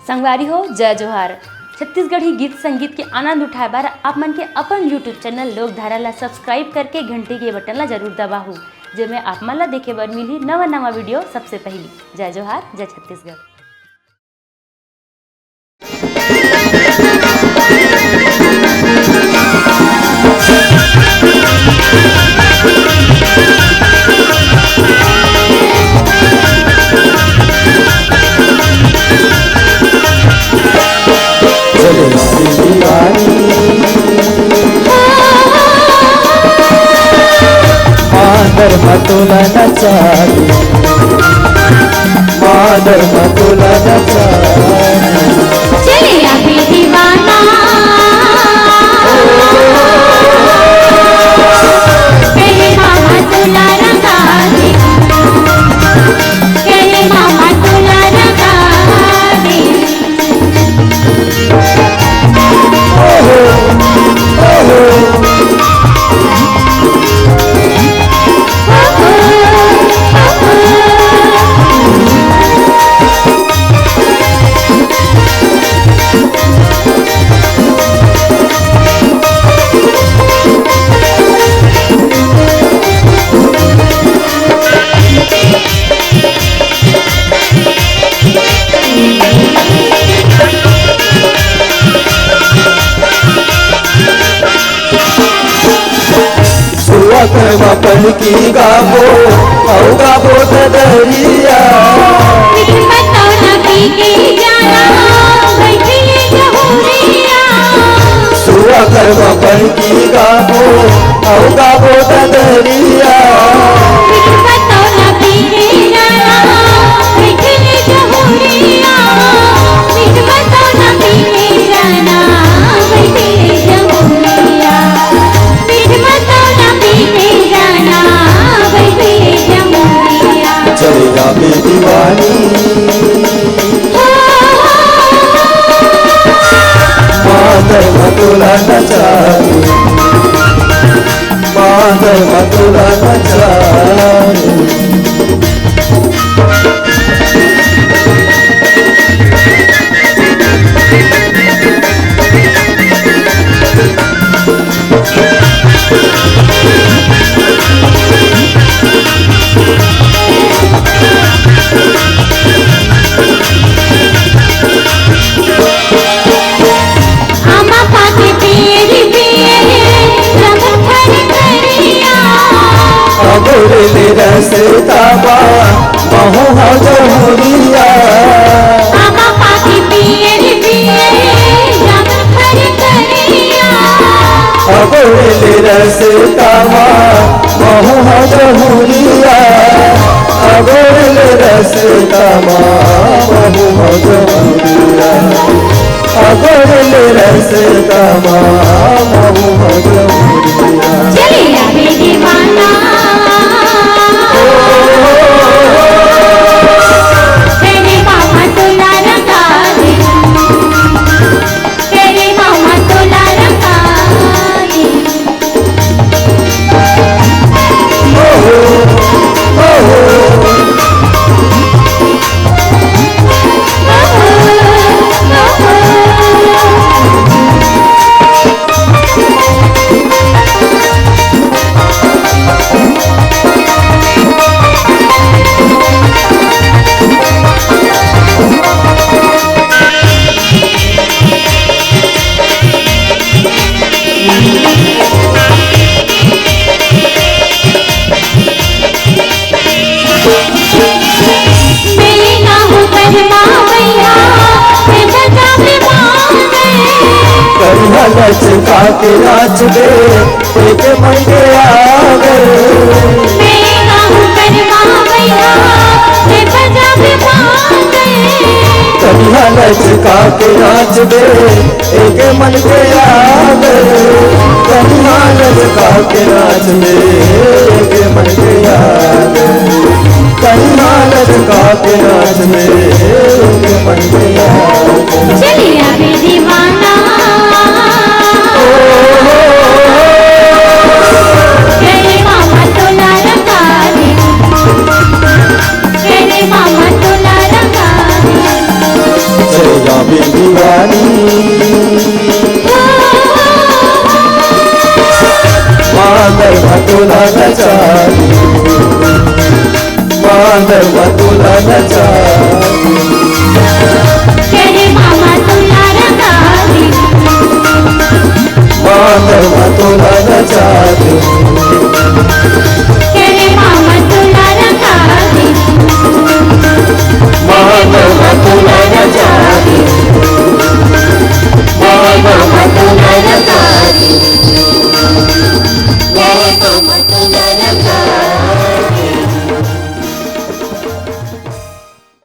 संगवारी हो जय जोहार। छत्तीसगढ़ी गीत संगीत के आनंद उठाए बार आप मन के अपन यूट्यूब चैनल लोकधारा ला सब्सक्राइब करके घंटी के बटन ला जरूर दबाहू, जेमे आप मन ला देखे बर मिली नवा नवा वीडियो सबसे पहली। जय जोहार, जय छत्तीसगढ़। मादर मतुला नचारी, मादर मतुला नचारी, चले अभी दीवाना तेरे मामा तुला रंगा दे, तेरे मामा तुला रंगा दे। पल की गाबो और गाबो दरिया, बताओ ना पी के जाना बैठिए जहुरिया। सुआ करवा पल की गाबो और गाबो दरिया, बताओ ना पी के जाना बैठिए जहुरिया। बताओ ना पी के जाना बैठिए जहुरिया। बताओ ना पी के जाना बैठिए जहुरिया। चले जाबे दीवानी मादर मतुला नचारी, मादर मतुला नचारी। रसताबा बहु हो जहुरिया, आमा पाकी पिए पिए जब खर करिया। अगोरे रसताबा बहु हो जहुरिया, अगोरे रसताबा बहु हो जहुरिया, अगोरे रसताबा बहु हो जहुरिया। चले आवे दीवाना तेरे मामा तुला रंगा दे, तेरे मामा तुला रंगा दे। लचका के नाच दे एक मन के आगे, मेरा करवा भैया ते बजा भी मांगे। कन्हा लचका के नाच दे एक मन के आगे, कन्हा लचका के नाच दे एक मन के आगे, कन्हा लचका के नाच दे एक मन के आगे। चली आवे दीवाना तेरे मामा तुला रंगा दे, तेरे मामा तुला रंगा दे। चले नचानी मांदर तुला नचानी मांदर तुला नचानी तेरे मामा तुला रंगावी मांदर तुला नचानी